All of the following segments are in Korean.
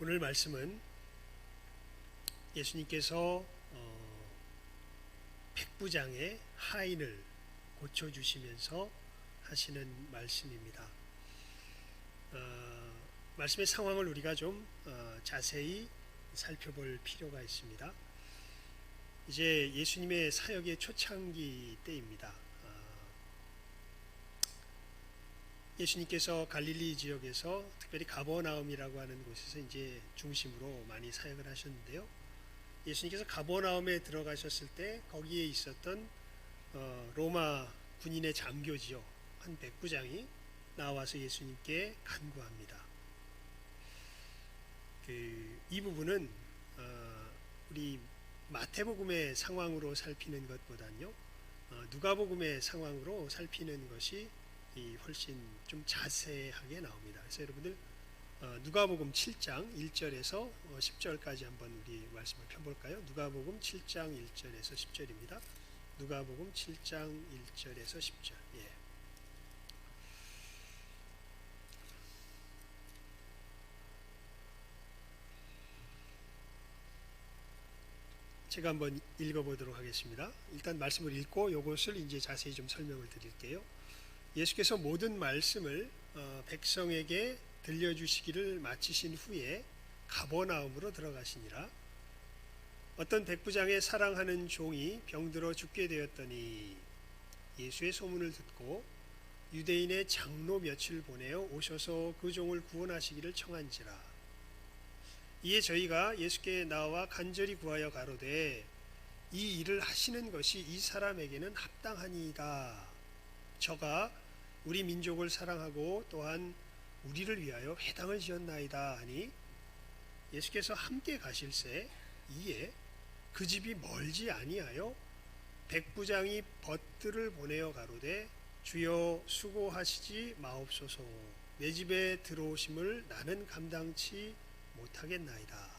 오늘 말씀은 예수님께서 백부장의 하인을 고쳐주시면서 하시는 말씀입니다. 말씀의 상황을 우리가 좀 자세히 살펴볼 필요가 있습니다. 이제 예수님의 사역의 초창기 때입니다. 예수님께서 갈릴리 지역에서 특별히 가버나움이라고 하는 곳에서 이제 중심으로 많이 사역을 하셨는데요. 예수님께서 가버나움에 들어가셨을 때 거기에 있었던 로마 군인의 장교지요, 한 백부장이 나와서 예수님께 간구합니다. 이 부분은 우리 마태복음의 상황으로 살피는 것보다는요, 누가복음의 상황으로 살피는 것이 훨씬 좀 자세하게 나옵니다. 그래서 여러분들 누가복음 7장 1절에서 10절까지 한번 우리 말씀을 펴볼까요? 누가복음 7장 1절에서 10절입니다. 누가복음 7장 1절에서 10절. 제가 한번 읽어보도록 하겠습니다. 일단 말씀을 읽고 이것을 이제 자세히 좀 설명을 드릴게요. 예수께서 모든 말씀을 백성에게 들려주시기를 마치신 후에 가버나움으로 들어가시니라. 어떤 백부장의 사랑하는 종이 병들어 죽게 되었더니 예수의 소문을 듣고 유대인의 장로 몇을 보내어 오셔서 그 종을 구원하시기를 청한지라. 이에 저희가 예수께 나와 간절히 구하여 가로되 이 일을 하시는 것이 이 사람에게는 합당하니이다. 저가 우리 민족을 사랑하고 또한 우리를 위하여 회당을 지었나이다 하니, 예수께서 함께 가실새 이에 그 집이 멀지 아니하여 백부장이 벗들을 보내어 가로되 주여 수고하시지 마옵소서. 내 집에 들어오심을 나는 감당치 못하겠나이다.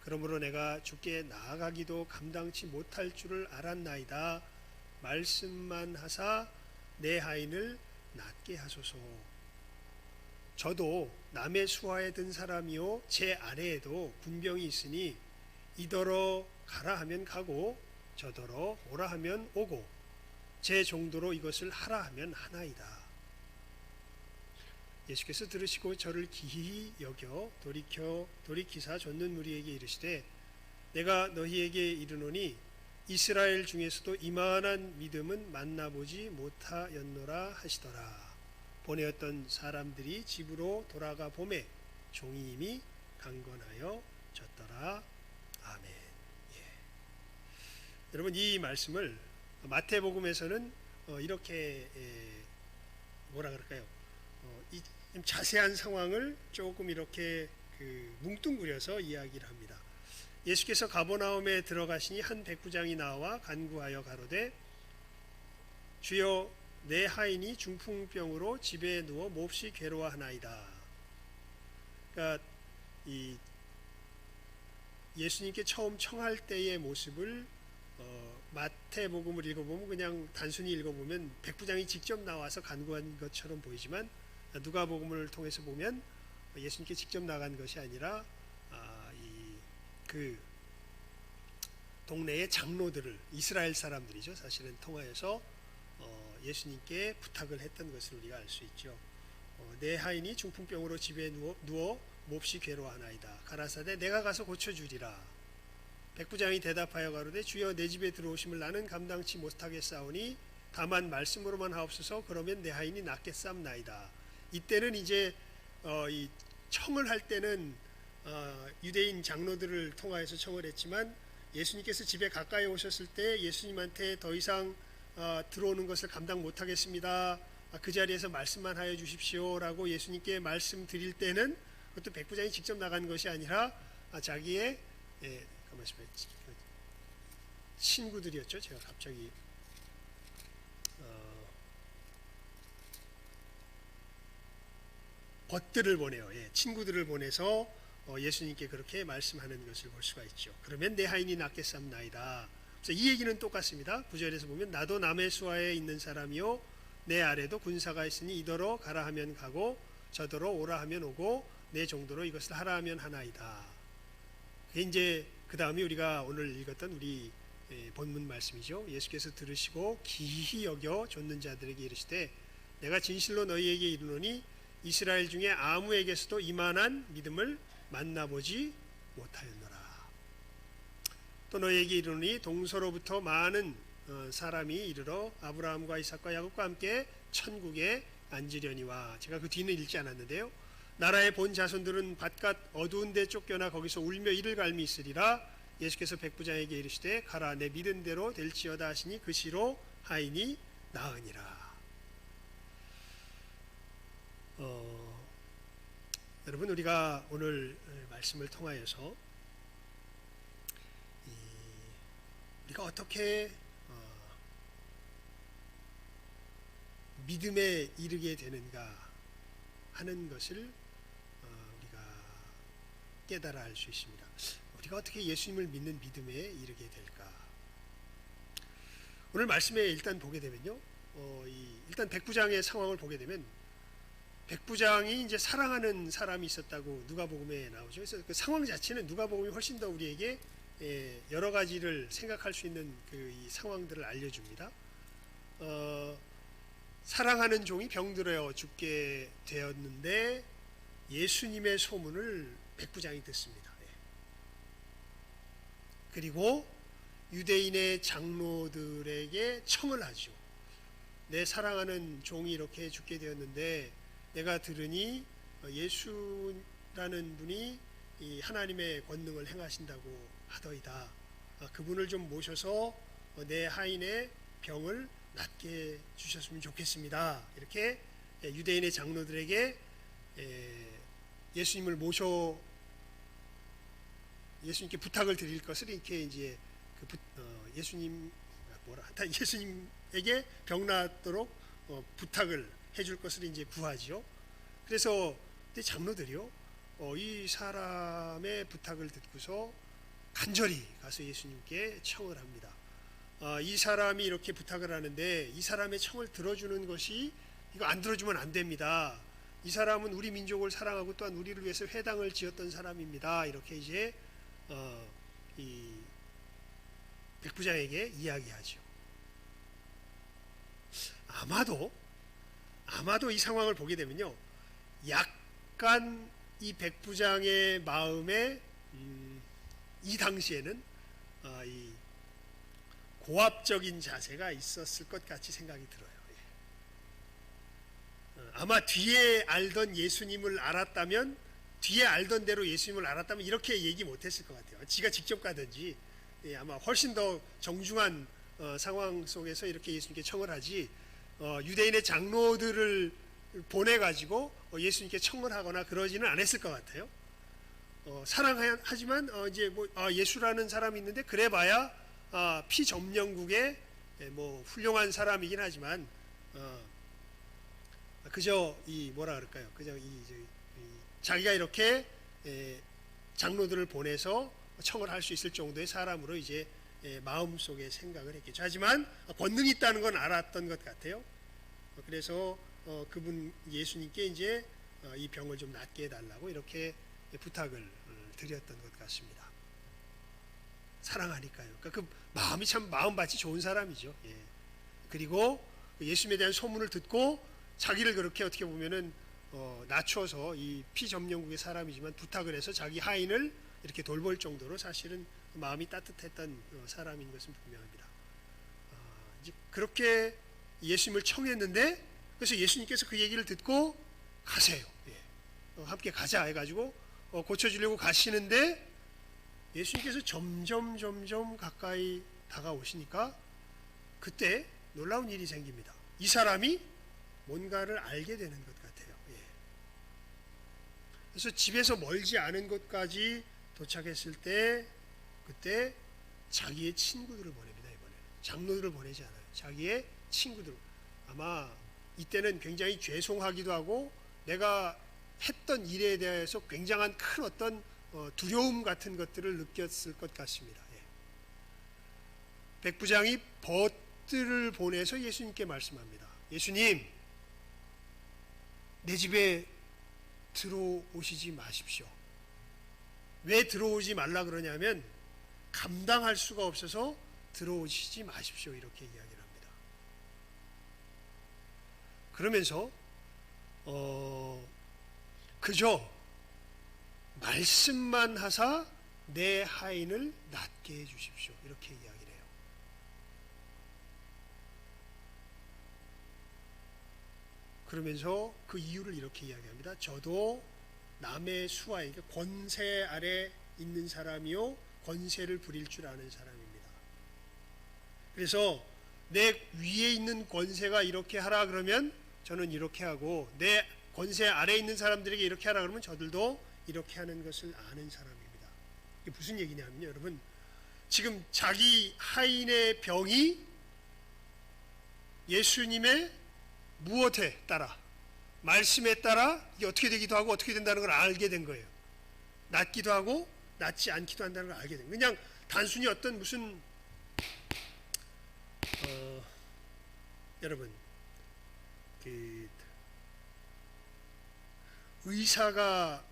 그러므로 내가 주께 나아가기도 감당치 못할 줄을 알았나이다. 말씀만 하사 내 하인을 낫게 하소서. 저도 남의 수하에 든 사람이요 제 아래에도 군병이 있으니 이더러 가라 하면 가고 저더러 오라 하면 오고 제 정도로 이것을 하라 하면 하나이다. 예수께서 들으시고 저를 기히 여겨 돌이키사 좇는 무리에게 이르시되 내가 너희에게 이르노니 이스라엘 중에서도 이만한 믿음은 만나보지 못하였노라 하시더라. 보내었던 사람들이 집으로 돌아가 보매 종이 이미 강건하여 졌더라. 아멘. 여러분, 이 말씀을 마태복음에서는 이렇게 뭐라 그럴까요? 이 자세한 상황을 조금 이렇게 뭉뚱그려서 이야기를 합니다. 예수께서 가버나움에 들어가시니 한 백부장이 나와 간구하여 가로되 주여 내 하인이 중풍병으로 집에 누워 몹시 괴로워하나이다. 그러니까 이 예수님께 처음 청할 때의 모습을 마태복음을 읽어보면 그냥 단순히 읽어보면 백부장이 직접 나와서 간구한 것처럼 보이지만 누가복음을 통해서 보면 예수님께 직접 나간 것이 아니라 그 동네의 장로들을, 이스라엘 사람들이죠, 사실은 통하여서 예수님께 부탁을 했던 것을 우리가 알 수 있죠. 내 하인이 중풍병으로 집에 누워 몹시 괴로워하나이다. 가라사대 내가 가서 고쳐주리라. 백부장이 대답하여 가로되 주여 내 집에 들어오심을 나는 감당치 못하겠사오니 다만 말씀으로만 하옵소서. 그러면 내 하인이 낫겠사옵나이다. 이때는 이제 이 청을 할 때는 유대인 장로들을 통하여서 청을 했지만 예수님께서 집에 가까이 오셨을 때 예수님한테 더 이상 들어오는 것을 감당 못하겠습니다. 그 자리에서 말씀만 하여 주십시오 라고 예수님께 말씀드릴 때는 그것도 백부장이 직접 나간 것이 아니라 자기의 친구들이었죠. 제가 갑자기 벗들을 보내요. 친구들을 보내서 예수님께 그렇게 말씀하는 것을 볼 수가 있죠. 그러면 내 하인이 낫겠사옵나이다. 그래서 이 얘기는 똑같습니다. 9절에서 보면 나도 남의 수하에 있는 사람이요 내 아래도 군사가 있으니 이더러 가라 하면 가고 저더러 오라 하면 오고 내 정도로 이것을 하라 하면 하나이다. 그게 이제 그 다음에 우리가 오늘 읽었던 우리 본문 말씀이죠. 예수께서 들으시고 기히 여겨 좇는 자들에게 이르시되 내가 진실로 너희에게 이르노니 이스라엘 중에 아무에게서도 이만한 믿음을 만나보지 못하였노라. 또 너희에게 이르노니 동서로부터 많은 사람이 이르러 아브라함과 이삭과 야곱과 함께 천국에 앉으려니와. 제가 그 뒤는 읽지 않았는데요. 나라의 본 자손들은 바깥 어두운 데 쫓겨나 거기서 울며 이를 갈미 있으리라. 예수께서 백부장에게 이르시되 가라 내 믿은 대로 될지어다 하시니 그 시로 하인이 나으니라. 여러분, 우리가 오늘 말씀을 통하여서 우리가 어떻게 믿음에 이르게 되는가 하는 것을 우리가 깨달아 알 수 있습니다. 우리가 어떻게 예수님을 믿는 믿음에 이르게 될까? 오늘 말씀에 일단 보게 되면요, 일단 백부장의 상황을 보게 되면 백부장이 이제 사랑하는 사람이 있었다고 누가복음에 나오죠. 그래서 그 상황 자체는 누가복음이 훨씬 더 우리에게 여러 가지를 생각할 수 있는 이 상황들을 알려줍니다. 사랑하는 종이 병들어 죽게 되었는데 예수님의 소문을 백부장이 듣습니다. 그리고 유대인의 장로들에게 청을 하죠. 내 사랑하는 종이 이렇게 죽게 되었는데 내가 들으니 예수라는 분이 이 하나님의 권능을 행하신다고 하더이다. 그분을 좀 모셔서 내 하인의 병을 낫게 주셨으면 좋겠습니다. 이렇게 유대인의 장로들에게 예수님께 부탁을 드릴 것을 이렇게 이제 예수님에게 병 낫도록 부탁을 해줄 것을 이제 구하지요. 그래서 장로들이요, 이 사람의 부탁을 듣고서 간절히 가서 예수님께 청을 합니다. 이 사람이 이렇게 부탁을 하는데 이 사람의 청을 들어주는 것이, 이거 안 들어주면 안 됩니다. 이 사람은 우리 민족을 사랑하고 또한 우리를 위해서 회당을 지었던 사람입니다. 이렇게 이제 이 백부장에게 이야기하죠. 아마도 이 상황을 보게 되면요, 약간 이 백부장의 마음에 이 당시에는 이 고압적인 자세가 있었을 것 같이 생각이 들어요. 아마 뒤에 알던 예수님을 알았다면, 뒤에 알던 대로 예수님을 알았다면 이렇게 얘기 못했을 것 같아요. 지가 직접 가든지 아마 훨씬 더 정중한 상황 속에서 이렇게 예수님께 청을 하지, 유대인의 장로들을 보내가지고 예수님께 청을 하거나 그러지는 않았을 것 같아요. 사랑하지만 이제 예수라는 사람이 있는데 그래봐야 피점령국의 훌륭한 사람이긴 하지만 그저 그저 자기가 이렇게 장로들을 보내서 청을 할 수 있을 정도의 사람으로 이제 마음속에 생각을 했겠죠. 하지만 권능이 있다는 건 알았던 것 같아요. 그래서 그분 예수님께 이제 이 병을 좀 낫게 해달라고 이렇게 부탁을 드렸던 것 같습니다. 사랑하니까요. 그러니까 그 마음이 참 마음밭이 좋은 사람이죠. 그리고 예수님에 대한 소문을 듣고 자기를 그렇게 어떻게 보면은 낮춰서 이 피점령국의 사람이지만 부탁을 해서 자기 하인을 이렇게 돌볼 정도로 사실은 마음이 따뜻했던 사람인 것은 분명합니다. 이제 그렇게 예수님을 청했는데, 그래서 예수님께서 그 얘기를 듣고 가세요. 함께 가자 해가지고 고쳐주려고 가시는데 예수님께서 점점 가까이 다가오시니까 그때 놀라운 일이 생깁니다. 이 사람이 뭔가를 알게 되는 것 같아요. 그래서 집에서 멀지 않은 곳까지 도착했을 때 그때 자기의 친구들을 보냅니다. 이번에는 장로들을 보내지 않아요. 자기의 친구들. 아마 이때는 굉장히 죄송하기도 하고 내가 했던 일에 대해서 굉장한 큰 어떤 두려움 같은 것들을 느꼈을 것 같습니다. 백부장이 벗들을 보내서 예수님께 말씀합니다. 예수님, 내 집에 들어오시지 마십시오. 왜 들어오지 말라 그러냐면 감당할 수가 없어서 들어오시지 마십시오. 이렇게 이야기를 합니다. 그러면서 그저 말씀만 하사 내 하인을 낫게 해주십시오. 이렇게 이야기를 해요. 그러면서 그 이유를 이렇게 이야기합니다. 저도 남의 수하에, 권세 아래 있는 사람이요 권세를 부릴 줄 아는 사람입니다. 그래서 내 위에 있는 권세가 이렇게 하라 그러면 저는 이렇게 하고, 내 권세 아래 있는 사람들에게 이렇게 하라 그러면 저들도 이렇게 하는 것을 아는 사람입니다. 이게 무슨 얘기냐면요, 여러분, 지금 자기 하인의 병이 예수님의 무엇에 따라, 말씀에 따라 이게 어떻게 되기도 하고 어떻게 된다는 걸 알게 된 거예요. 낫기도 하고 낫지 않기도 한다는 걸 알게 된 거예요. 그냥 단순히 어떤 무슨 여러분, 그 의사가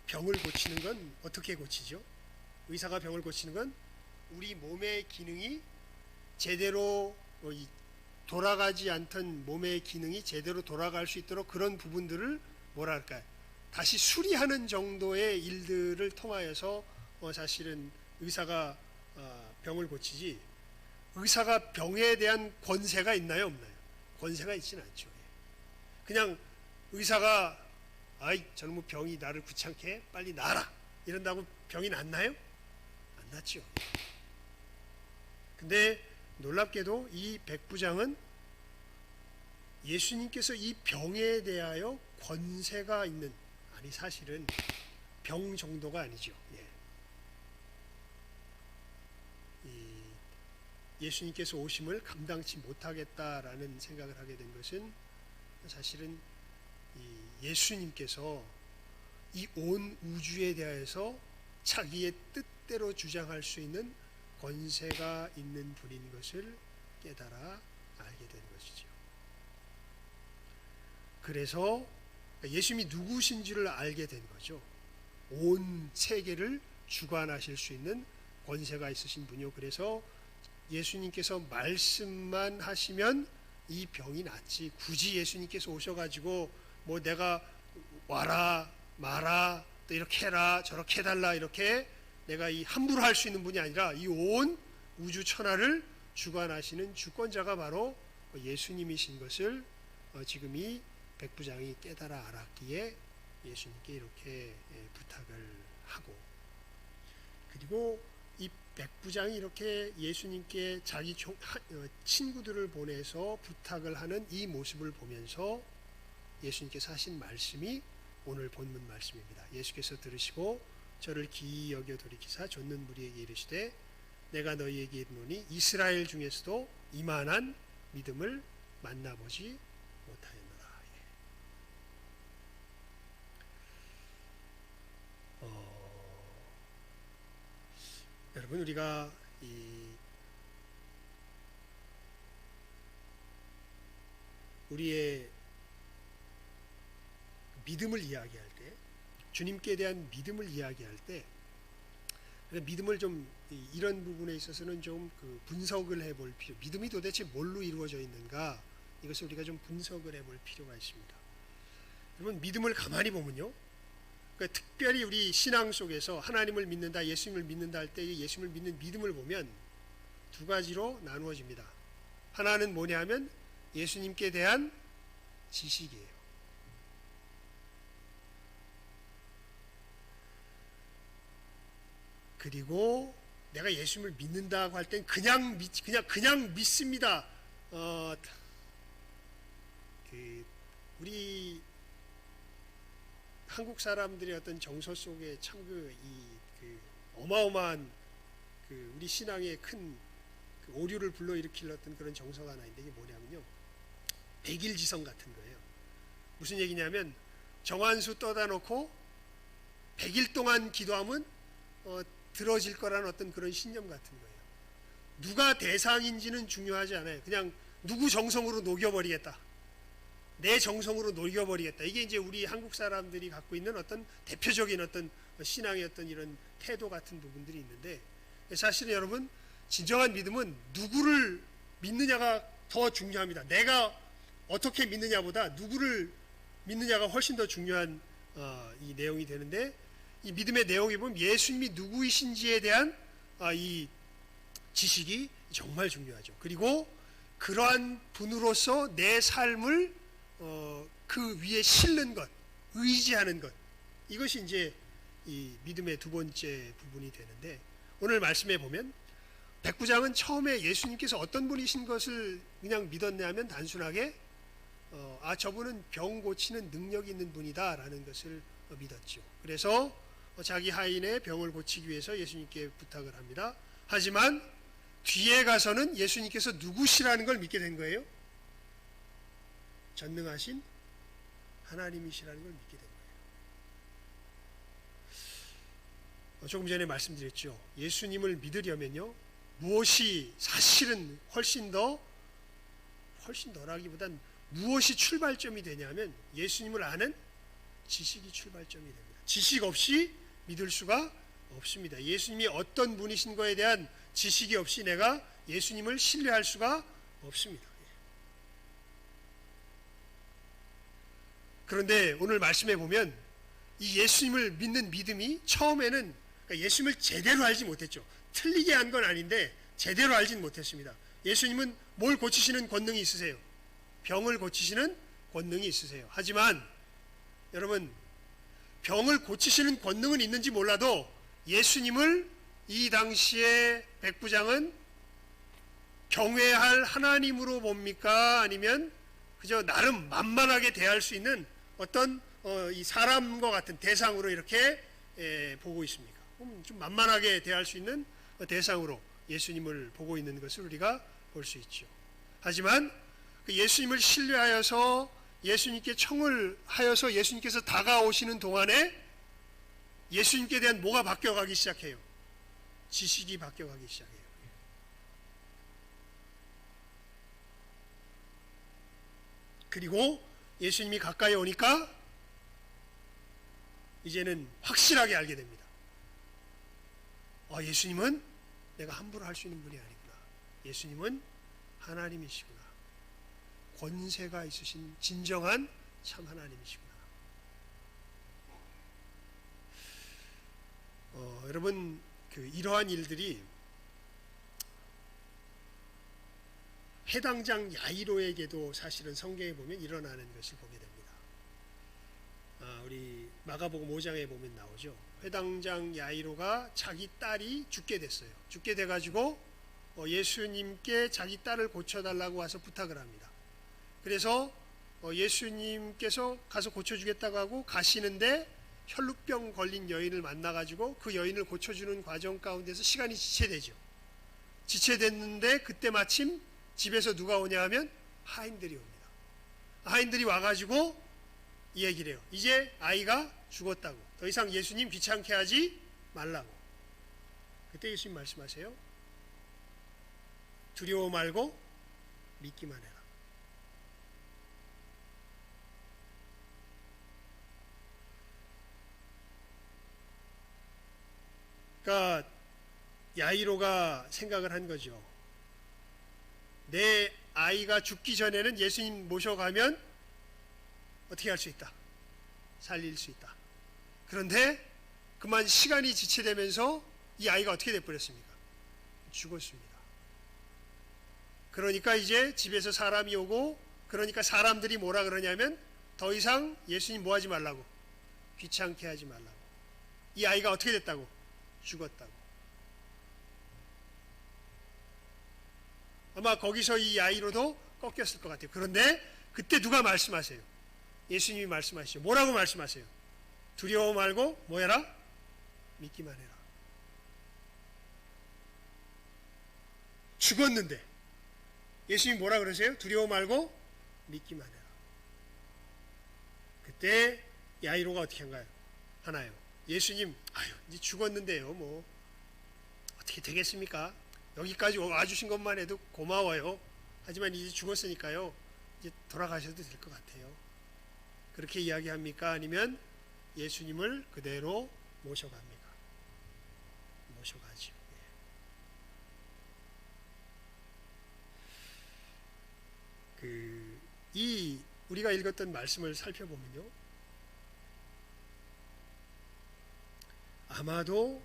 병을 고치는 건 어떻게 고치죠? 의사가 병을 고치는 건 우리 몸의 기능이 제대로 돌아가지 않던 몸의 기능이 제대로 돌아갈 수 있도록 그런 부분들을 뭐랄까요, 다시 수리하는 정도의 일들을 통하여서 사실은 의사가 병을 고치지, 의사가 병에 대한 권세가 있나요, 없나요? 권세가 있지는 않죠. 그냥 의사가 저놈의 병이 나를 귀찮게 해, 빨리 나아라 이런다고 병이 낫나요? 안 낫죠. 근데 놀랍게도 이 백부장은 예수님께서 이 병에 대하여 권세가 있는, 아니 사실은 병 정도가 아니죠. 예수님께서 오심을 감당치 못하겠다라는 생각을 하게 된 것은 사실은 예수님께서 이 온 우주에 대하여서 자기의 뜻대로 주장할 수 있는 권세가 있는 분인 것을 깨달아 알게 된 것이죠. 그래서 예수님이 누구신지를 알게 된 거죠. 온 세계를 주관하실 수 있는 권세가 있으신 분이요. 그래서 예수님께서 말씀만 하시면 이 병이 낫지, 굳이 예수님께서 오셔가지고 뭐 내가 와라 마라 또 이렇게 해라 저렇게 해달라 이렇게 내가 이 함부로 할 수 있는 분이 아니라 이 온 우주 천하를 주관하시는 주권자가 바로 예수님이신 것을 지금 이 백부장이 깨달아 알았기에 예수님께 이렇게 부탁을 하고, 그리고 이 백부장이 이렇게 예수님께 자기 친구들을 보내서 부탁을 하는 이 모습을 보면서 예수님께서 하신 말씀이 오늘 본문 말씀입니다. 예수께서 들으시고 저를 기이 여겨 돌이키사 좇는 무리에게 이르시되 내가 너희에게 이르노니 이스라엘 중에서도 이만한 믿음을 만나보지 못하였노라. 여러분, 우리가 우리의 믿음을 이야기할 때, 주님께 대한 믿음을 이야기할 때, 믿음을 좀 이런 부분에 있어서는 좀 분석을 해볼 필요, 믿음이 도대체 뭘로 이루어져 있는가, 이것을 우리가 좀 분석을 해볼 필요가 있습니다. 여러분, 믿음을 가만히 보면요, 그러니까 특별히 우리 신앙 속에서 하나님을 믿는다, 예수님을 믿는다 할 때 예수님을 믿는 믿음을 보면 두 가지로 나누어집니다. 하나는 뭐냐 하면 예수님께 대한 지식이에요. 그리고 내가 예수님을 믿는다고 할 땐 그냥 믿습니다. 우리 한국 사람들의 어떤 정서 속에 참 어마어마한 우리 신앙의 큰 오류를 불러일으킬 어떤 그런 정서가 하나 있는데, 이게 뭐냐면요, 백일지성 같은 거예요. 무슨 얘기냐면 정한수 떠다 놓고 100일 동안 기도하면 들어질 거라는 어떤 그런 신념 같은 거예요. 누가 대상인지는 중요하지 않아요. 그냥 누구 정성으로 녹여버리겠다. 내 정성으로 녹여버리겠다. 이게 이제 우리 한국 사람들이 갖고 있는 어떤 대표적인 어떤 신앙의 어떤 이런 태도 같은 부분들이 있는데, 사실은 여러분 진정한 믿음은 누구를 믿느냐가 더 중요합니다. 내가 어떻게 믿느냐보다 누구를 믿느냐가 훨씬 더 중요한 이 내용이 되는데, 이 믿음의 내용에 보면 예수님이 누구이신지에 대한 이 지식이 정말 중요하죠. 그리고 그러한 분으로서 내 삶을 그 위에 실는 것, 의지하는 것, 이것이 이제 이 믿음의 두 번째 부분이 되는데, 오늘 말씀에 보면 백부장은 처음에 예수님께서 어떤 분이신 것을 그냥 믿었냐 하면 단순하게 저분은 병 고치는 능력이 있는 분이다 라는 것을 믿었죠. 그래서 자기 하인의 병을 고치기 위해서 예수님께 부탁을 합니다. 하지만 뒤에 가서는 예수님께서 누구시라는 걸 믿게 된 거예요. 전능하신 하나님이시라는 걸 믿게 된 거예요. 조금 전에 말씀드렸죠. 예수님을 믿으려면요, 무엇이 사실은 훨씬 더라기보단 무엇이 출발점이 되냐면 예수님을 아는 지식이 출발점이 됩니다. 지식 없이 믿을 수가 없습니다. 예수님이 어떤 분이신 거에 대한 지식이 없이 내가 예수님을 신뢰할 수가 없습니다. 그런데 오늘 말씀해 보면 이 예수님을 믿는 믿음이 처음에는 예수님을 제대로 알지 못했죠. 틀리게 한 건 아닌데 제대로 알진 못했습니다. 예수님은 뭘 고치시는 권능이 있으세요. 병을 고치시는 권능이 있으세요. 하지만 여러분, 병을 고치시는 권능은 있는지 몰라도 예수님을 이 당시에 백부장은 경외할 하나님으로 봅니까? 아니면 그저 나름 만만하게 대할 수 있는 어떤 이 사람과 같은 대상으로 이렇게 보고 있습니까? 좀 만만하게 대할 수 있는 대상으로 예수님을 보고 있는 것을 우리가 볼 수 있죠. 하지만 예수님을 신뢰하여서 예수님께 청을 하여서 예수님께서 다가오시는 동안에 예수님께 대한 뭐가 바뀌어가기 시작해요? 지식이 바뀌어가기 시작해요. 그리고 예수님이 가까이 오니까 이제는 확실하게 알게 됩니다. 예수님은 내가 함부로 할 수 있는 분이 아니구나. 예수님은 하나님이시구나. 권세가 있으신 진정한 참 하나님이시구나. 여러분, 이러한 일들이 해당장 야이로에게도 사실은 성경에 보면 일어나는 것을 보게 됩니다. 우리 마가복음 5장에 보면 나오죠. 회당장 야이로가 자기 딸이 죽게 됐어요. 죽게 돼가지고 예수님께 자기 딸을 고쳐달라고 와서 부탁을 합니다. 그래서 예수님께서 가서 고쳐주겠다고 하고 가시는데 혈루병 걸린 여인을 만나가지고 그 여인을 고쳐주는 과정 가운데서 시간이 지체되죠. 지체됐는데 그때 마침 집에서 누가 오냐 하면 하인들이 옵니다. 하인들이 와가지고 이 얘기를 해요. 이제 아이가 죽었다고. 더 이상 예수님 귀찮게 하지 말라고. 그때 예수님 말씀하세요. 두려워 말고 믿기만 해라. 그러니까 야이로가 생각을 한 거죠. 내 아이가 죽기 전에는 예수님 모셔가면 어떻게 할 수 있다? 살릴 수 있다. 그런데 그만 시간이 지체되면서 이 아이가 어떻게 돼버렸습니까? 죽었습니다. 그러니까 이제 집에서 사람이 오고, 그러니까 사람들이 뭐라 그러냐면 더 이상 예수님 뭐 하지 말라고, 귀찮게 하지 말라고. 이 아이가 어떻게 됐다고? 죽었다고. 아마 거기서 이 아이로도 꺾였을 것 같아요. 그런데 그때 누가 말씀하세요? 예수님이 말씀하시죠. 뭐라고 말씀하세요? 두려워 말고 뭐 해라? 믿기만 해라. 죽었는데 예수님이 뭐라 그러세요? 두려워 말고 믿기만 해라. 그때 야이로가 어떻게 하나요? 예수님, 이제 죽었는데요. 뭐 어떻게 되겠습니까? 여기까지 와주신 것만 해도 고마워요. 하지만 이제 죽었으니까요. 이제 돌아가셔도 될 것 같아요. 그렇게 이야기합니까? 아니면 예수님을 그대로 모셔갑니까? 모셔가죠. 이 우리가 읽었던 말씀을 살펴보면요, 아마도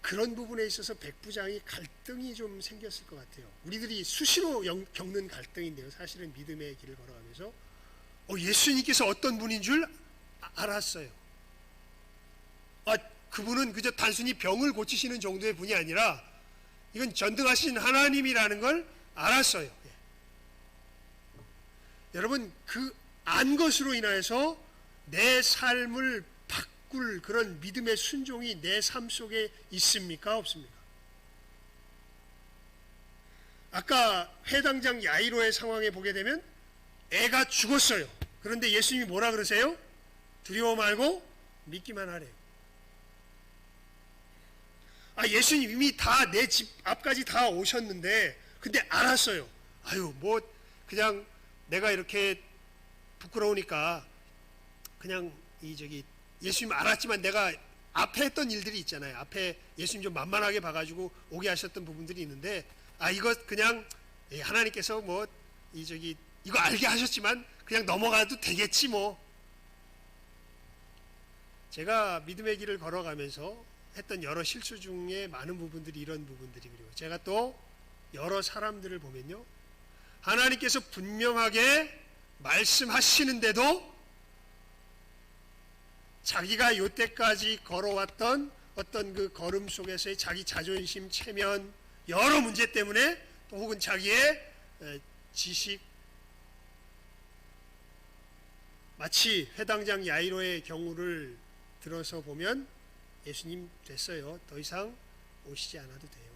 그런 부분에 있어서 백부장이 갈등이 좀 생겼을 것 같아요. 우리들이 수시로 겪는 갈등인데요, 사실은 믿음의 길을 걸어가면서 예수님께서 어떤 분인 줄 알았어요. 그분은 그저 단순히 병을 고치시는 정도의 분이 아니라 이건 전능하신 하나님이라는 걸 알았어요. 여러분, 그 안 것으로 인하여서 내 삶을 바꿀 그런 믿음의 순종이 내 삶 속에 있습니까? 없습니까? 아까 회당장 야이로의 상황에 보게 되면 애가 죽었어요. 그런데 예수님이 뭐라 그러세요? 두려워 말고 믿기만 하래요. 예수님 이미 다 내 집 앞까지 다 오셨는데, 근데 알았어요. 그냥 내가 이렇게 부끄러우니까 그냥 예수님 알았지만 내가 앞에 했던 일들이 있잖아요. 앞에 예수님 좀 만만하게 봐가지고 오게 하셨던 부분들이 있는데, 이거 그냥 하나님께서 이거 알게 하셨지만 그냥 넘어가도 되겠지 뭐. 제가 믿음의 길을 걸어가면서 했던 여러 실수 중에 많은 부분들이 이런 부분들이, 그리고 제가 또 여러 사람들을 보면요, 하나님께서 분명하게 말씀하시는데도 자기가 요때까지 걸어왔던 어떤 그 걸음 속에서의 자기 자존심, 체면, 여러 문제 때문에, 또 혹은 자기의 지식, 마치 회당장 야이로의 경우를 들어서 보면 예수님 됐어요. 더 이상 오시지 않아도 돼요.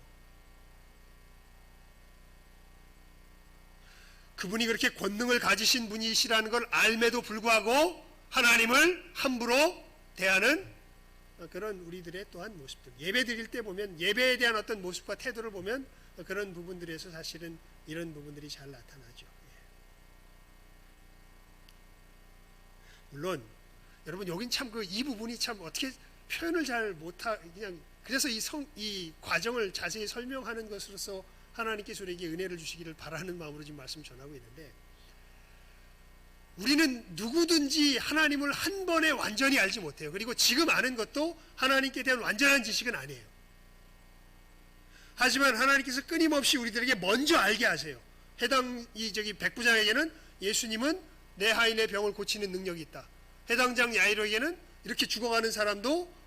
그분이 그렇게 권능을 가지신 분이시라는 걸 알매도 불구하고 하나님을 함부로 대하는 그런 우리들의 또한 모습들. 예배 드릴 때 보면, 예배에 대한 어떤 모습과 태도를 보면 그런 부분들에서 사실은 이런 부분들이 잘 나타나죠. 물론 여러분, 여긴 참 이 부분이 참 어떻게 표현을 잘 그냥 그래서 이 과정을 자세히 설명하는 것으로서 하나님께서 우리에게 은혜를 주시기를 바라는 마음으로 지금 말씀 전하고 있는데, 우리는 누구든지 하나님을 한 번에 완전히 알지 못해요. 그리고 지금 아는 것도 하나님께 대한 완전한 지식은 아니에요. 하지만 하나님께서 끊임없이 우리들에게 먼저 알게 하세요. 해당 백부장에게는 예수님은 내 하인의 병을 고치는 능력이 있다. 해당장 야이로에게는 이렇게 죽어가는 사람도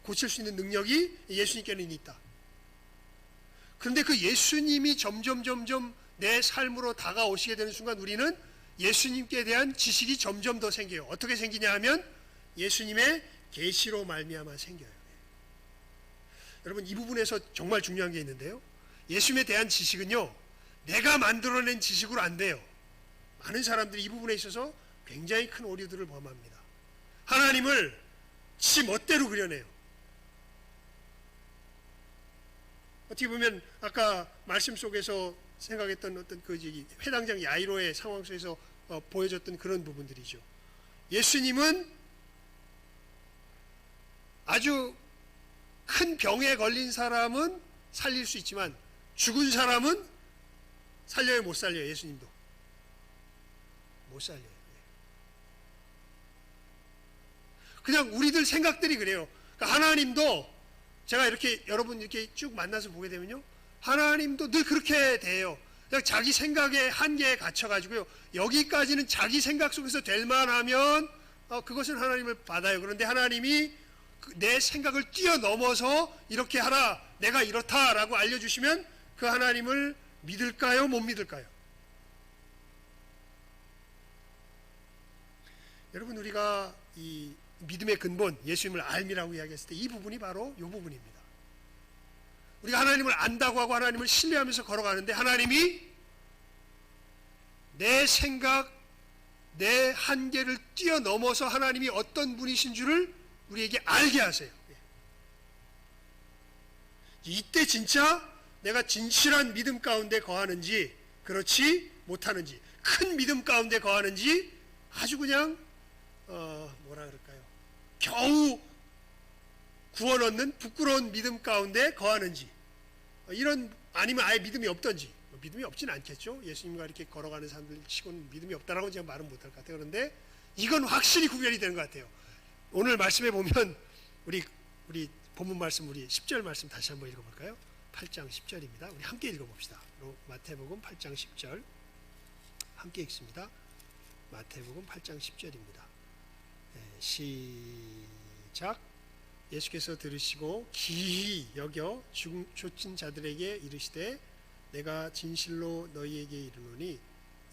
고칠 수 있는 능력이 예수님께는 있다. 그런데 그 예수님이 점점 내 삶으로 다가오시게 되는 순간 우리는 예수님께 대한 지식이 점점 더 생겨요. 어떻게 생기냐 하면 예수님의 계시로 말미암아 생겨요. 여러분, 이 부분에서 정말 중요한 게 있는데요, 예수님에 대한 지식은요, 내가 만들어낸 지식으로 안 돼요. 많은 사람들이 이 부분에 있어서 굉장히 큰 오류들을 범합니다. 하나님을 지 멋대로 그려내요. 어떻게 보면 아까 말씀 속에서 생각했던 어떤 회당장 야이로의 상황 속에서 보여줬던 그런 부분들이죠. 예수님은 아주 큰 병에 걸린 사람은 살릴 수 있지만 죽은 사람은 살려요, 못 살려요? 예수님도 못 살려요. 그냥 우리들 생각들이 그래요. 그러니까 하나님도, 제가 이렇게 여러분 이렇게 쭉 만나서 보게 되면요, 하나님도 늘 그렇게 돼요. 그냥 자기 생각의 한계에 갇혀가지고요, 여기까지는 자기 생각 속에서 될 만하면 그것은 하나님을 받아요. 그런데 하나님이 내 생각을 뛰어넘어서 이렇게 하라, 내가 이렇다라고 알려주시면 그 하나님을 믿을까요, 못 믿을까요? 여러분, 우리가 이 믿음의 근본, 예수님을 알미라고 이야기했을 때 이 부분이 바로 이 부분입니다. 우리가 하나님을 안다고 하고 하나님을 신뢰하면서 걸어가는데 하나님이 내 생각, 내 한계를 뛰어넘어서 하나님이 어떤 분이신 줄을 우리에게 알게 하세요. 이때 진짜 내가 진실한 믿음 가운데 거하는지 그렇지 못하는지, 큰 믿음 가운데 거하는지 아주 그냥 뭐라 그럴까요? 겨우 구원 얻는 부끄러운 믿음 가운데 거하는지, 이런, 아니면 아예 믿음이 없던지. 믿음이 없진 않겠죠. 예수님과 이렇게 걸어가는 사람들 치고는 믿음이 없다라고 제가 말은 못할 것 같아요. 그런데 이건 확실히 구별이 되는 것 같아요. 오늘 말씀에 보면 우리 본문 말씀, 우리 10절 말씀 다시 한번 읽어볼까요? 8장 10절입니다. 우리 함께 읽어봅시다. 마태복음 8장 10절 함께 읽습니다. 마태복음 8장 10절입니다. 시작. 예수께서 들으시고 기이 여겨 쫓은 자들에게 이르시되 내가 진실로 너희에게 이르노니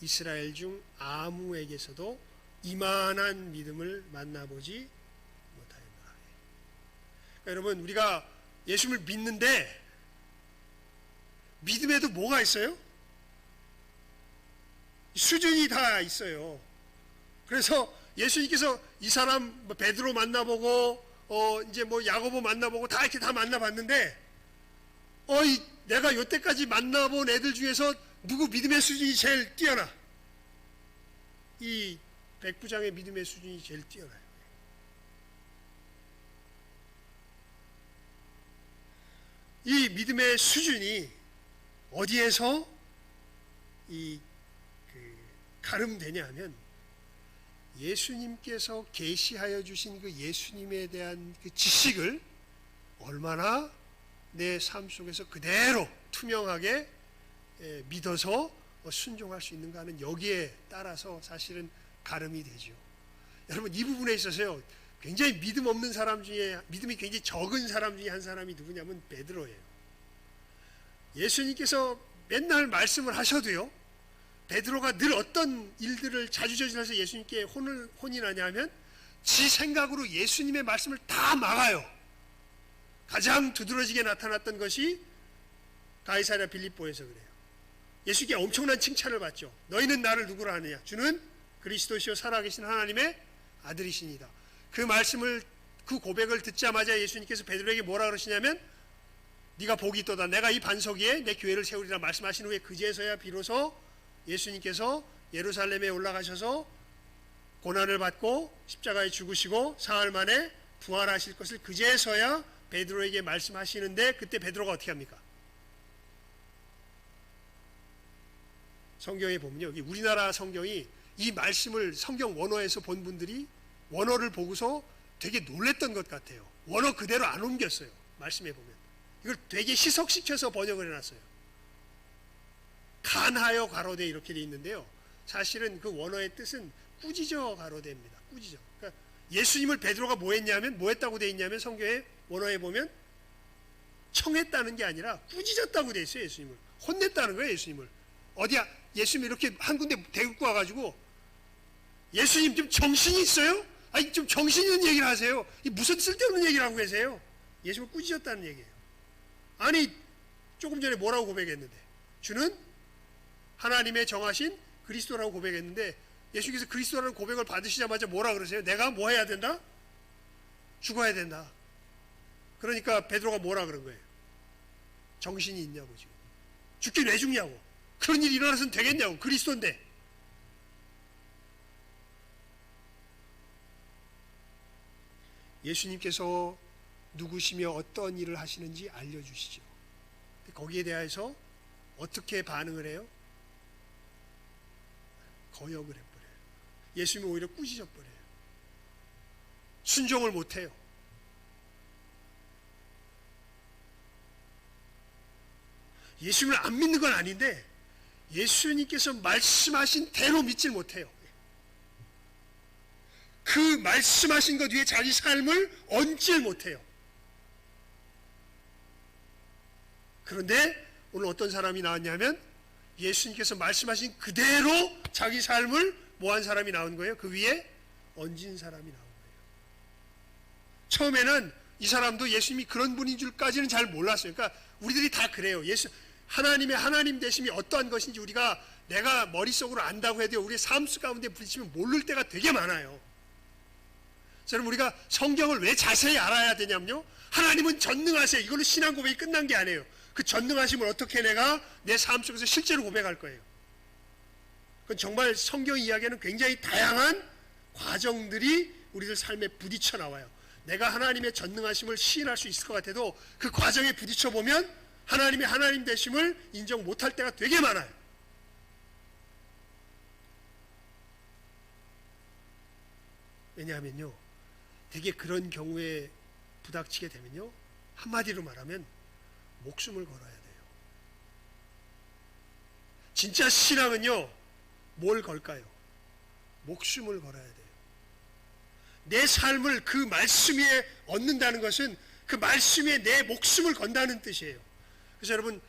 이스라엘 중 아무에게서도 이만한 믿음을 만나보지 못하였노라. 그러니까 여러분, 우리가 예수님을 믿는데 믿음에도 뭐가 있어요? 수준이 다 있어요. 그래서 예수님께서 이 사람 베드로 만나보고 이제 야고보 만나보고 다 이렇게 다 만나봤는데 내가 여태까지 만나본 애들 중에서 누구 믿음의 수준이 제일 뛰어나? 이 백부장의 믿음의 수준이 제일 뛰어나요. 이 믿음의 수준이 어디에서 가름되냐 하면 예수님께서 계시하여 주신 그 예수님에 대한 그 지식을 얼마나 내 삶 속에서 그대로 투명하게 믿어서 순종할 수 있는가 하는, 여기에 따라서 사실은 가름이 되죠. 여러분, 이 부분에 있어서요, 굉장히 믿음 없는 사람 중에, 믿음이 굉장히 적은 사람 중에 한 사람이 누구냐면 베드로예요. 예수님께서 맨날 말씀을 하셔도요, 베드로가 늘 어떤 일들을 자주 저질러서 예수님께 혼인하냐면 지 생각으로 예수님의 말씀을 다 막아요. 가장 두드러지게 나타났던 것이 가이사랴 빌립보에서 그래요. 예수님께 엄청난 칭찬을 받죠. 너희는 나를 누구라 하느냐? 주는 그리스도시요 살아계신 하나님의 아들이시니다. 그 말씀을, 그 고백을 듣자마자 예수님께서 베드로에게 뭐라 그러시냐면 네가 복이 있도다. 내가 이 반석 위에 내 교회를 세우리라 말씀하신 후에 그제서야 비로소 예수님께서 예루살렘에 올라가셔서 고난을 받고 십자가에 죽으시고 사흘 만에 부활하실 것을 그제서야 베드로에게 말씀하시는데, 그때 베드로가 어떻게 합니까? 성경에 보면요, 여기 우리나라 성경이 이 말씀을 성경 원어에서 본 분들이 원어를 보고서 되게 놀랬던 것 같아요. 원어 그대로 안 옮겼어요. 말씀에 보면 이걸 되게 희석시켜서 번역을 해놨어요. 간하여 가로되 이렇게 돼 있는데요, 사실은 그 원어의 뜻은 꾸짖어 가로되입니다. 꾸짖어. 그러니까 예수님을 베드로가 뭐 했다고 돼 있냐면 성경에 원어에 보면 청했다는 게 아니라 꾸짖었다고 돼 있어요. 예수님을 혼냈다는 거예요. 예수님을 어디야? 예수님 이렇게 한 군데 데리고 와가지고 예수님 좀 정신이 있어요? 아니 좀 정신 있는 얘기를 하세요. 이 무슨 쓸데없는 얘기를 하고 계세요? 예수님을 꾸짖었다는 얘기예요. 아니 조금 전에 뭐라고 고백했는데 주는 하나님의 정하신 그리스도라고 고백했는데 예수님께서 그리스도라는 고백을 받으시자마자 뭐라 그러세요? 내가 뭐 해야 된다? 죽어야 된다. 그러니까 베드로가 뭐라 그런 거예요? 정신이 있냐고, 지금 죽긴 왜 죽냐고, 그런 일이 일어나서는 되겠냐고, 그리스도인데. 예수님께서 누구시며 어떤 일을 하시는지 알려주시죠. 거기에 대해서 어떻게 반응을 해요? 거역을 해버려요. 예수님이 오히려 꾸짖어버려요. 순종을 못해요. 예수님을 안 믿는 건 아닌데 예수님께서 말씀하신 대로 믿질 못해요. 그 말씀하신 것 위에 자기 삶을 얹질 못해요. 그런데 오늘 어떤 사람이 나왔냐면 예수님께서 말씀하신 그대로 자기 삶을 뭐한 사람이 나온 거예요? 그 위에 얹은 사람이 나온 거예요. 처음에는 이 사람도 예수님이 그런 분인 줄까지는 잘 몰랐어요. 그러니까 우리들이 다 그래요. 하나님의 하나님 되심이 어떠한 것인지 내가 머릿속으로 안다고 해도 우리의 삶 가운데 부딪히면 모를 때가 되게 많아요. 여러분, 우리가 성경을 왜 자세히 알아야 되냐면요, 하나님은 전능하세요. 이걸로 신앙 고백이 끝난 게 아니에요. 그 전능하심을 어떻게 내가 내 삶 속에서 실제로 고백할 거예요. 그건 정말 성경 이야기에는 굉장히 다양한 과정들이 우리들 삶에 부딪혀 나와요. 내가 하나님의 전능하심을 시인할 수 있을 것 같아도 그 과정에 부딪혀 보면 하나님의 하나님 되심을 인정 못할 때가 되게 많아요. 왜냐하면요, 되게 그런 경우에 부닥치게 되면요, 한마디로 말하면 목숨을 걸어야 돼요. 진짜 신앙은요, 뭘 걸까요? 목숨을 걸어야 돼요. 내 삶을 그 말씀 위에 얻는다는 것은 그 말씀 위에 내 목숨을 건다는 뜻이에요. 그래서 여러분,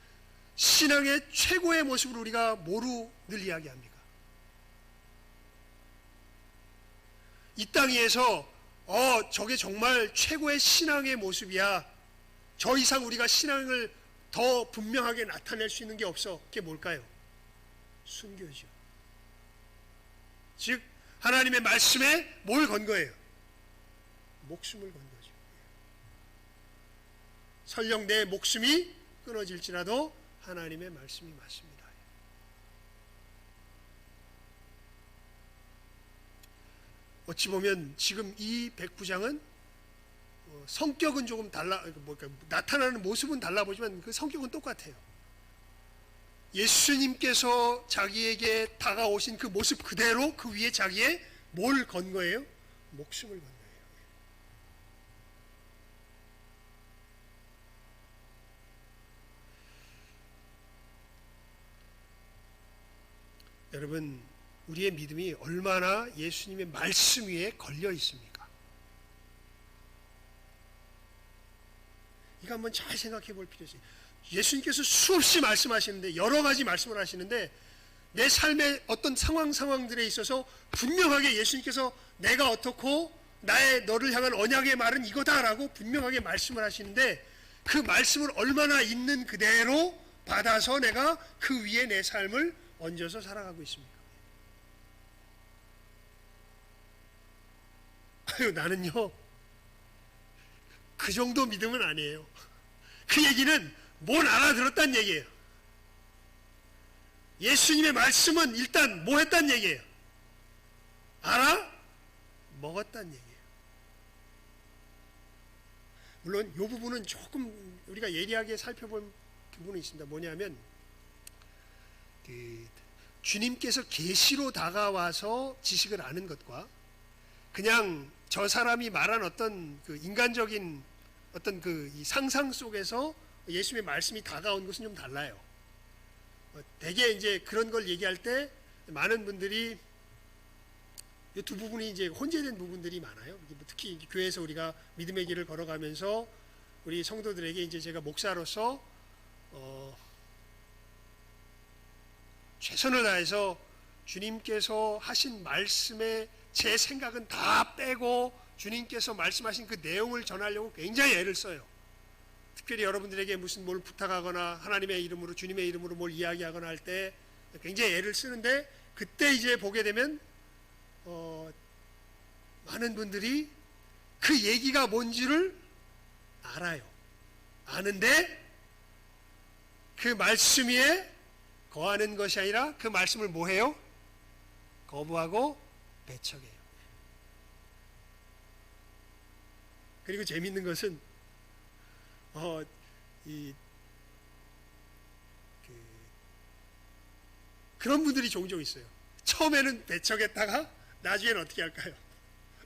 신앙의 최고의 모습을 우리가 뭐로 늘 이야기합니까? 이 땅 위에서 저게 정말 최고의 신앙의 모습이야, 저 이상 우리가 신앙을 더 분명하게 나타낼 수 있는 게 없어. 그게 뭘까요? 순교죠. 즉 하나님의 말씀에 뭘 건 거예요? 목숨을 건 거죠. 설령 내 목숨이 끊어질지라도 하나님의 말씀이 맞습니다. 어찌 보면 지금 이 백부장은 성격은 조금 달라, 나타나는 모습은 달라 보지만 그 성격은 똑같아요. 예수님께서 자기에게 다가오신 그 모습 그대로 그 위에 자기의 뭘 건 거예요? 목숨을 건 거예요. 여러분, 우리의 믿음이 얼마나 예수님의 말씀 위에 걸려 있습니까? 이거 한번 잘 생각해 볼 필요가 있어요. 예수님께서 수없이 말씀하시는데, 여러 가지 말씀을 하시는데, 내 삶의 어떤 상황들에 있어서 분명하게 예수님께서 내가 어떻고 너를 향한 언약의 말은 이거다라고 분명하게 말씀을 하시는데, 그 말씀을 얼마나 있는 그대로 받아서 내가 그 위에 내 삶을 얹어서 살아가고 있습니까? 나는요, 그 정도 믿음은 아니에요. 그 얘기는 뭘 알아들었다는 얘기예요. 예수님의 말씀은 일단 뭐 했다는 얘기예요? 먹었다는 얘기예요. 물론 이 부분은 조금 우리가 예리하게 살펴볼 부분이 있습니다. 뭐냐면 주님께서 계시로 다가와서 지식을 아는 것과 그냥 저 사람이 말한 어떤 그 인간적인 어떤 그 이 상상 속에서 예수님의 말씀이 다가온 것은 좀 달라요. 대개 이제 그런 걸 얘기할 때 많은 분들이 이 두 부분이 이제 혼재된 부분들이 많아요. 특히 교회에서 우리가 믿음의 길을 걸어가면서 우리 성도들에게 이제 제가 목사로서 최선을 다해서 주님께서 하신 말씀에 제 생각은 다 빼고 주님께서 말씀하신 그 내용을 전하려고 굉장히 애를 써요. 특별히 여러분들에게 무슨 뭘 부탁하거나 하나님의 이름으로, 주님의 이름으로 뭘 이야기하거나 할 때 굉장히 애를 쓰는데, 그때 이제 보게 되면 많은 분들이 그 얘기가 뭔지를 알아요. 아는데 그 말씀 위에 거하는 것이 아니라 그 말씀을 뭐 해요? 거부하고 배척해요. 그리고 재밌는 것은 그런 분들이 종종 있어요. 처음에는 배척했다가 나중에는 어떻게 할까요?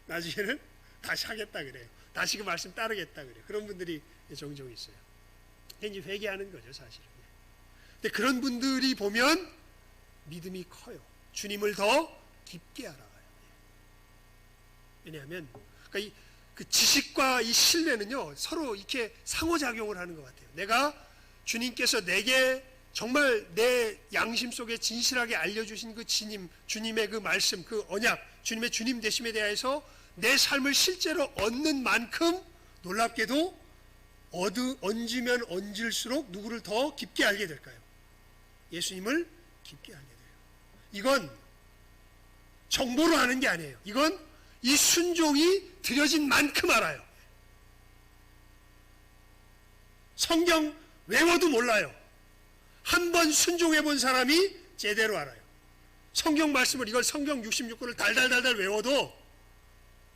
나중에는 다시 하겠다 그래요. 다시 그 말씀 따르겠다 그래요. 그런 분들이 종종 있어요. 이제 회개하는 거죠, 사실은. 근데 그런 분들이 보면 믿음이 커요. 주님을 더 깊게 알아가요. 왜냐하면 그 지식과 이 신뢰는요, 서로 이렇게 상호작용을 하는 것 같아요. 내가 주님께서 내게 정말 내 양심 속에 진실하게 알려주신 그 주님의 그 말씀, 그 언약, 주님의 주님 되심에 대해서 내 삶을 실제로 얻는 만큼 놀랍게도 얹으면 얹을수록 누구를 더 깊게 알게 될까요? 예수님을 깊게 알게 돼요. 이건 정보로 아는 게 아니에요. 이건 이 순종이 드려진 만큼 알아요. 성경 외워도 몰라요. 한 번 순종해 본 사람이 제대로 알아요. 성경 말씀을, 이걸 성경 66권을 달달달달 외워도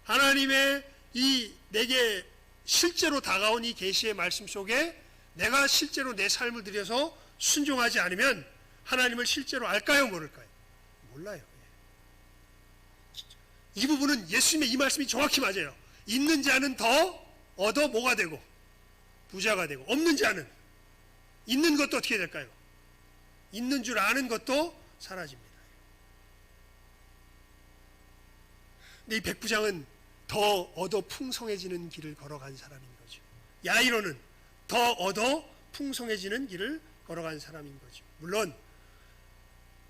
하나님의 이 내게 실제로 다가온 이 계시의 말씀 속에 내가 실제로 내 삶을 들여서 순종하지 않으면 하나님을 실제로 알까요, 모를까요? 몰라요. 이 부분은 예수님의 이 말씀이 정확히 맞아요. 있는 자는 더 얻어 뭐가 되고 부자가 되고, 없는 자는, 있는 것도 어떻게 될까요? 있는 줄 아는 것도 사라집니다. 근데 이 백부장은 더 얻어 풍성해지는 길을 걸어간 사람인 거죠. 야이로는 더 얻어 풍성해지는 길을 걸어간 사람인 거죠. 물론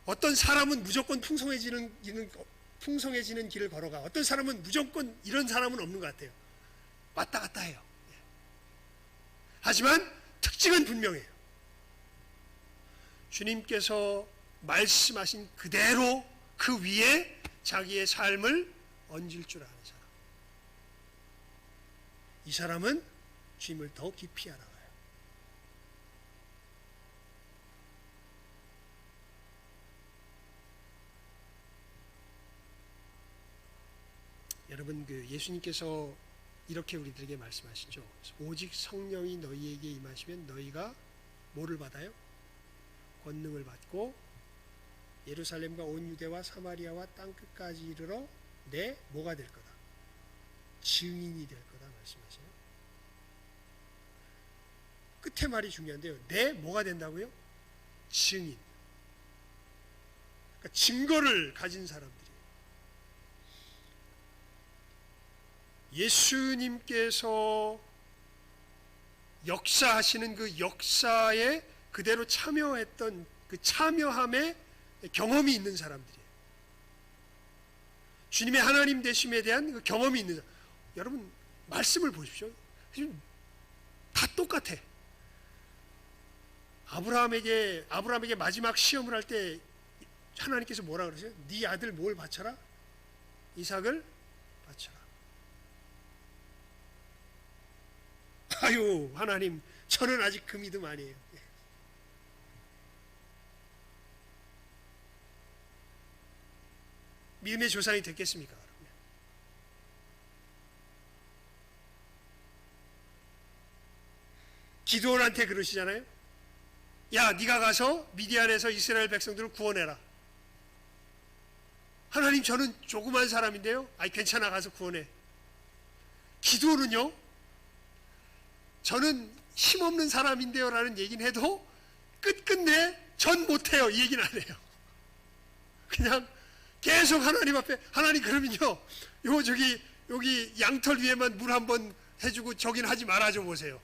어떤 사람은 무조건 풍성해지는 길을 걸어가, 어떤 사람은 무조건 이런 사람은 없는 것 같아요. 왔다 갔다 해요. 하지만 특징은 분명해요. 주님께서 말씀하신 그대로 그 위에 자기의 삶을 얹을 줄 아는 사람, 이 사람은 주님을 더 깊이 알아가요. 여러분, 예수님께서 이렇게 우리들에게 말씀하시죠. 오직 성령이 너희에게 임하시면 너희가 뭐를 받아요? 권능을 받고 예루살렘과 온 유대와 사마리아와 땅끝까지 이르러 내 뭐가 될 거다? 증인이 될 거다 말씀하세요. 끝에 말이 중요한데요. 내 뭐가 된다고요? 증인. 그러니까 증거를 가진 사람들이에요. 예수님께서 역사하시는 그 역사에 그대로 참여했던 그 참여함의 경험이 있는 사람들이에요. 주님의 하나님 되심에 대한 그 경험이 있는 사람. 여러분, 말씀을 보십시오. 다 똑같아. 아브라함에게 마지막 시험을 할 때 하나님께서 뭐라 그러세요? 네 아들 뭘 바쳐라? 이삭을 바쳐라. 아유, 하나님, 저는 아직 그 믿음 아니에요. 믿음의 조상이 됐겠습니까? 그러면? 기드온한테 그러시잖아요. 야, 네가 가서 미디안에서 이스라엘 백성들을 구원해라. 하나님, 저는 조그만 사람인데요. 아이, 괜찮아, 가서 구원해. 기드온은요, 저는 힘없는 사람인데요 라는 얘기는 해도 끝끝내 전 못해요 이 얘기는 안 해요. 그냥 계속 하나님 앞에, 하나님 그러면요 여기 양털 위에만 물 한번 해주고 저긴 하지 말아줘 보세요.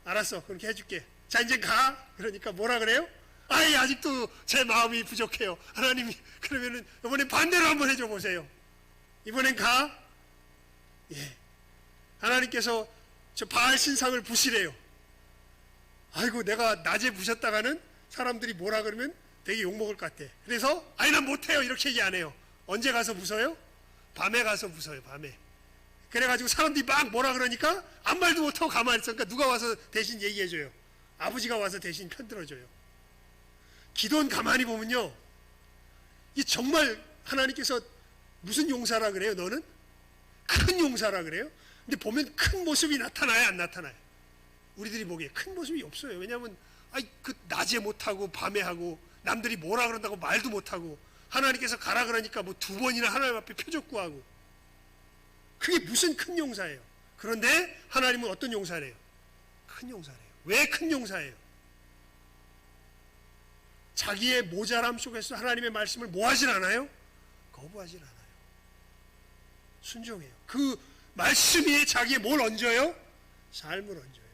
알았어, 그렇게 해줄게. 자, 이제 가. 그러니까 뭐라 그래요? 아이, 아직도 제 마음이 부족해요. 하나님이 그러면은 이번엔 반대로 한번 해줘 보세요. 이번엔 가. 예, 하나님께서 저 바알 신상을 부시래요. 아이고, 내가 낮에 부셨다가는 사람들이 뭐라 그러면 되게 욕먹을 것 같아. 그래서 아니, 난 못해요 이렇게 얘기 안 해요. 언제 가서 부숴요? 밤에 가서 부숴요. 밤에. 그래가지고 사람들이 막 뭐라 그러니까 아무 말도 못하고 가만히 있으니까 누가 와서 대신 얘기해줘요. 아버지가 와서 대신 편들어줘요. 기도는 가만히 보면요, 이 정말 하나님께서 무슨 용사라 그래요? 너는 큰 용사라 그래요? 근데 보면 큰 모습이 나타나요, 안 나타나요? 우리들이 보기에 큰 모습이 없어요. 왜냐하면 그 낮에 못하고 밤에 하고 남들이 뭐라 그런다고 말도 못하고 하나님께서 가라 그러니까 뭐 2번이나 하나님 앞에 표적 구하고, 그게 무슨 큰 용사예요? 그런데 하나님은 어떤 용사래요? 큰 용사래요. 왜 큰 용사예요? 자기의 모자람 속에서 하나님의 말씀을 뭐 하질 않아요? 거부하질 않아요. 순종해요. 그 말씀 위에 자기의 뭘 얹어요? 삶을 얹어요.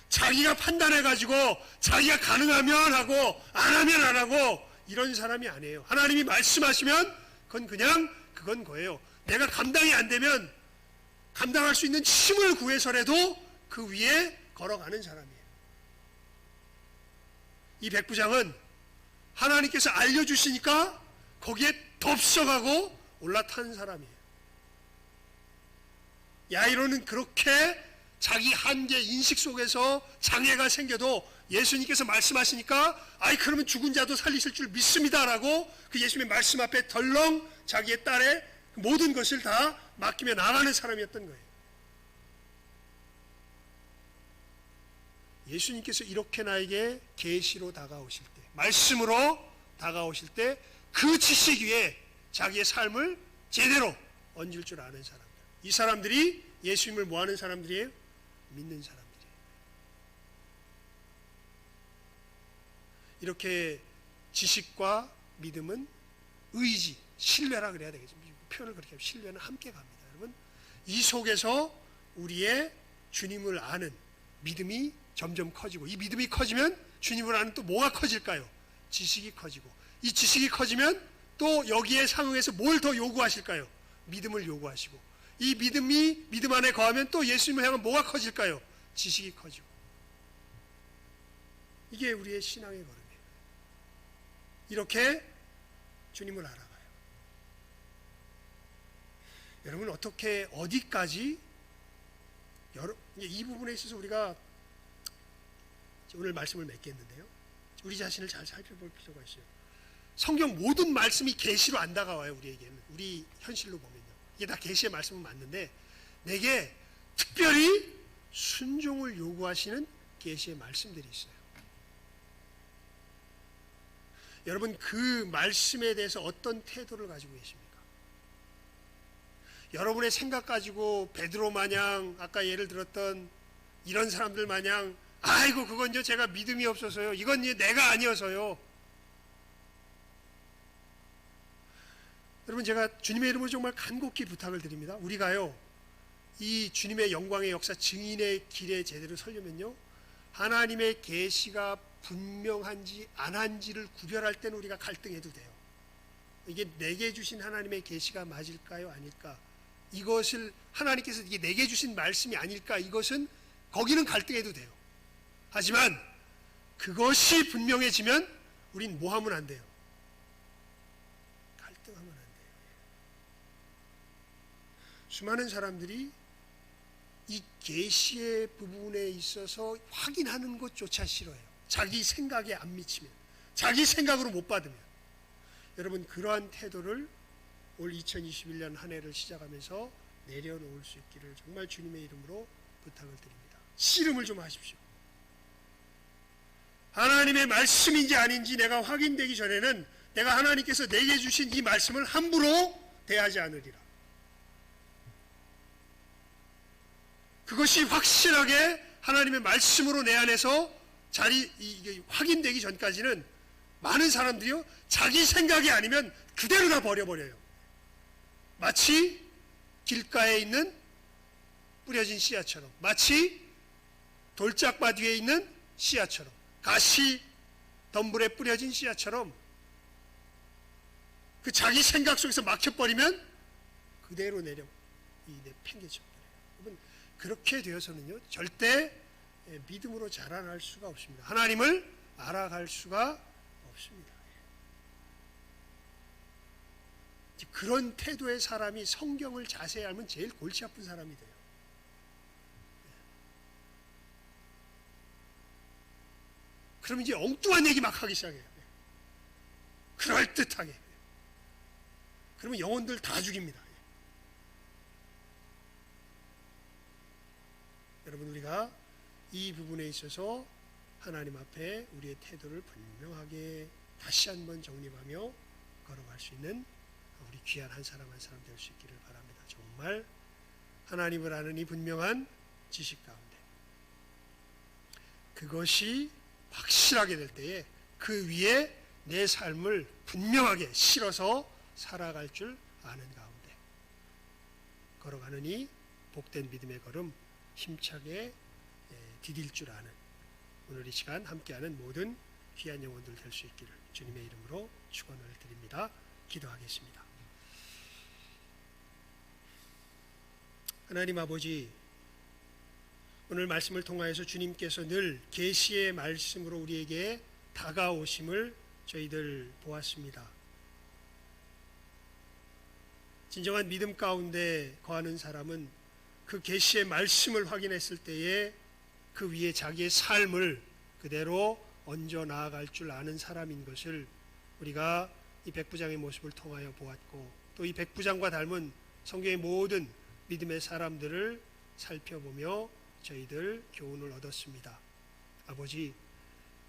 자기가 판단해가지고 자기가 가능하면 하고 안 하면 안 하고 이런 사람이 아니에요. 하나님이 말씀하시면 그건 거예요. 내가 감당이 안 되면 감당할 수 있는 힘을 구해서라도 그 위에 걸어가는 사람이에요. 이 백부장은 하나님께서 알려주시니까 거기에 덥석하고 올라탄 사람이에요. 야이로는 그렇게 자기 한계 인식 속에서 장애가 생겨도 예수님께서 말씀하시니까 아이 그러면 죽은 자도 살리실 줄 믿습니다라고 그 예수님의 말씀 앞에 덜렁 자기의 딸의 모든 것을 다 맡기며 나가는 사람이었던 거예요. 예수님께서 이렇게 나에게 계시로 다가오실 때, 말씀으로 다가오실 때 그 지식 위에 자기의 삶을 제대로 얹을 줄 아는 사람들, 이 사람들이 예수님을 뭐하는 사람들이에요? 믿는 사람들이에요. 이렇게 지식과 믿음은 의지, 신뢰라 그래야 되겠죠. 표현을 그렇게 하면 신뢰는 함께 갑니다. 여러분, 이 속에서 우리의 주님을 아는 믿음이 점점 커지고, 이 믿음이 커지면 주님을 아는 또 뭐가 커질까요? 지식이 커지고, 이 지식이 커지면 또 여기에 상응해서 뭘 더 요구하실까요? 믿음을 요구하시고, 이 믿음이 믿음 안에 거하면 또 예수님을 향한 뭐가 커질까요? 지식이 커지고. 이게 우리의 신앙의 걸음이에요. 이렇게 주님을 알아가요. 여러분, 어떻게 어디까지 이 부분에 있어서 우리가 오늘 말씀을 맺겠는데요, 우리 자신을 잘 살펴볼 필요가 있어요. 성경 모든 말씀이 계시로 안 다가와요. 우리에게는, 우리 현실로 보면요, 이게 다 계시의 말씀은 맞는데 내게 특별히 순종을 요구하시는 계시의 말씀들이 있어요. 여러분, 그 말씀에 대해서 어떤 태도를 가지고 계십니까? 여러분의 생각 가지고 베드로 마냥, 아까 예를 들었던 이런 사람들 마냥 아이고 그건요 제가 믿음이 없어서요, 이건 내가 아니어서요. 여러분, 제가 주님의 이름으로 정말 간곡히 부탁을 드립니다. 우리가요, 이 주님의 영광의 역사 증인의 길에 제대로 서려면요, 하나님의 계시가 분명한지 안 한지를 구별할 때는 우리가 갈등해도 돼요. 이게 내게 주신 하나님의 계시가 맞을까요, 아닐까? 이것을 하나님께서 이게 내게 주신 말씀이 아닐까? 이것은 거기는 갈등해도 돼요. 하지만 그것이 분명해지면 우린 뭐 하면 안 돼요? 갈등하면 안 돼요. 수많은 사람들이 이 계시의 부분에 있어서 확인하는 것조차 싫어해요. 자기 생각에 안 미치면, 자기 생각으로 못 받으면. 여러분, 그러한 태도를 올 2021년 한 해를 시작하면서 내려놓을 수 있기를 정말 주님의 이름으로 부탁을 드립니다. 씨름을 좀 하십시오. 하나님의 말씀인지 아닌지 내가 확인되기 전에는 내가 하나님께서 내게 주신 이 말씀을 함부로 대하지 않으리라. 그것이 확실하게 하나님의 말씀으로 내 안에서 이게 확인되기 전까지는 많은 사람들이요, 자기 생각이 아니면 그대로 다 버려버려요. 마치 길가에 있는 뿌려진 씨앗처럼, 마치 돌짝밭 위에 있는 씨앗처럼, 가시 덤불에 뿌려진 씨앗처럼 그 자기 생각 속에서 막혀버리면 그대로 팽개쳐버려요. 여러분, 그렇게 되어서는요, 절대 믿음으로 자라날 수가 없습니다. 하나님을 알아갈 수가 없습니다. 그런 태도의 사람이 성경을 자세히 알면 제일 골치 아픈 사람이 돼요. 그럼 이제 엉뚱한 얘기 막 하기 시작해요. 그럴듯하게. 그러면 영혼들 다 죽입니다. 여러분, 우리가 이 부분에 있어서 하나님 앞에 우리의 태도를 분명하게 다시 한번 정립하며 걸어갈 수 있는 우리 귀한 한 사람 한 사람 될 수 있기를 바랍니다. 정말 하나님을 아는 이 분명한 지식 가운데 그것이 확실하게 될 때에 그 위에 내 삶을 분명하게 실어서 살아갈 줄 아는 가운데 걸어가는 이 복된 믿음의 걸음 힘차게 디딜 줄 아는 오늘 이 시간 함께하는 모든 귀한 영혼들 될 수 있기를 주님의 이름으로 축원을 드립니다. 기도하겠습니다. 하나님 아버지, 오늘 말씀을 통하여서 주님께서 늘 계시의 말씀으로 우리에게 다가오심을 저희들 보았습니다. 진정한 믿음 가운데 거하는 사람은 그 계시의 말씀을 확인했을 때에 그 위에 자기의 삶을 그대로 얹어 나아갈 줄 아는 사람인 것을 우리가 이 백부장의 모습을 통하여 보았고, 또 이 백부장과 닮은 성경의 모든 믿음의 사람들을 살펴보며 저희들 교훈을 얻었습니다. 아버지,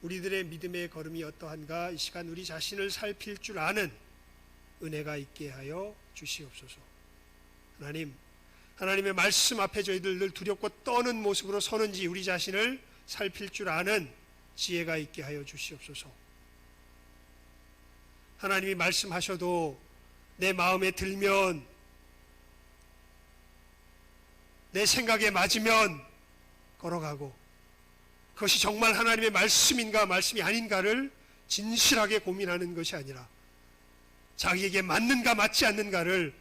우리들의 믿음의 걸음이 어떠한가 이 시간 우리 자신을 살필 줄 아는 은혜가 있게 하여 주시옵소서. 하나님, 하나님의 말씀 앞에 저희들 늘 두렵고 떠는 모습으로 서는지 우리 자신을 살필 줄 아는 지혜가 있게 하여 주시옵소서. 하나님이 말씀하셔도 내 마음에 들면, 내 생각에 맞으면 걸어가고, 그것이 정말 하나님의 말씀인가 말씀이 아닌가를 진실하게 고민하는 것이 아니라 자기에게 맞는가 맞지 않는가를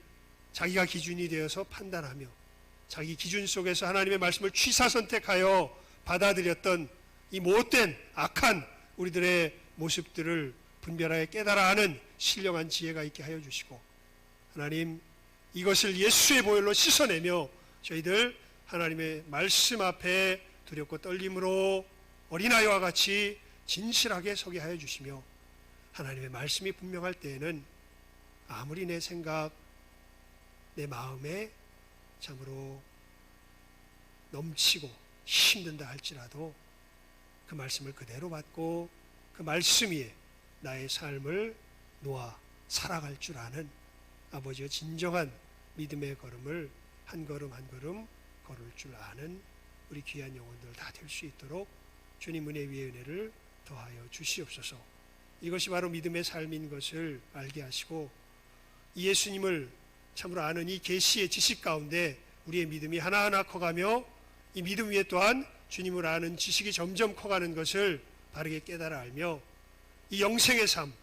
자기가 기준이 되어서 판단하며 자기 기준 속에서 하나님의 말씀을 취사 선택하여 받아들였던 이 못된 악한 우리들의 모습들을 분별하여 깨달아 하는 신령한 지혜가 있게 하여 주시고, 하나님, 이것을 예수의 보혈로 씻어내며 저희들 하나님의 말씀 앞에 두렵고 떨림으로 어린아이와 같이 진실하게 서게 하여 주시며, 하나님의 말씀이 분명할 때에는 아무리 내 생각, 내 마음에 참으로 넘치고 힘든다 할지라도 그 말씀을 그대로 받고 그 말씀 위에 나의 삶을 놓아 살아갈 줄 아는 아버지의 진정한 믿음의 걸음을 한 걸음 한 걸음 걸을 줄 아는 우리 귀한 영혼들 다 될 수 있도록 주님 은혜 위에 은혜를 더하여 주시옵소서. 이것이 바로 믿음의 삶인 것을 알게 하시고, 이 예수님을 참으로 아는 이 계시의 지식 가운데 우리의 믿음이 하나하나 커가며 이 믿음 위에 또한 주님을 아는 지식이 점점 커가는 것을 바르게 깨달아 알며, 이 영생의 삶,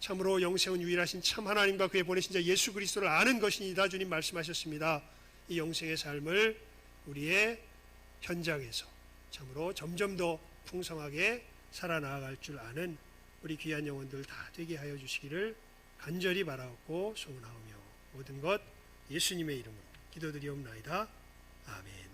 참으로 영생은 유일하신 참 하나님과 그의 보내신 자 예수 그리스도를 아는 것이니다 주님 말씀하셨습니다. 이 영생의 삶을 우리의 현장에서 참으로 점점 더 풍성하게 살아나갈 줄 아는 우리 귀한 영혼들 다 되게 하여 주시기를 간절히 바라옵고 소원하오며 모든 것 예수님의 이름으로 기도드리옵나이다. 아멘.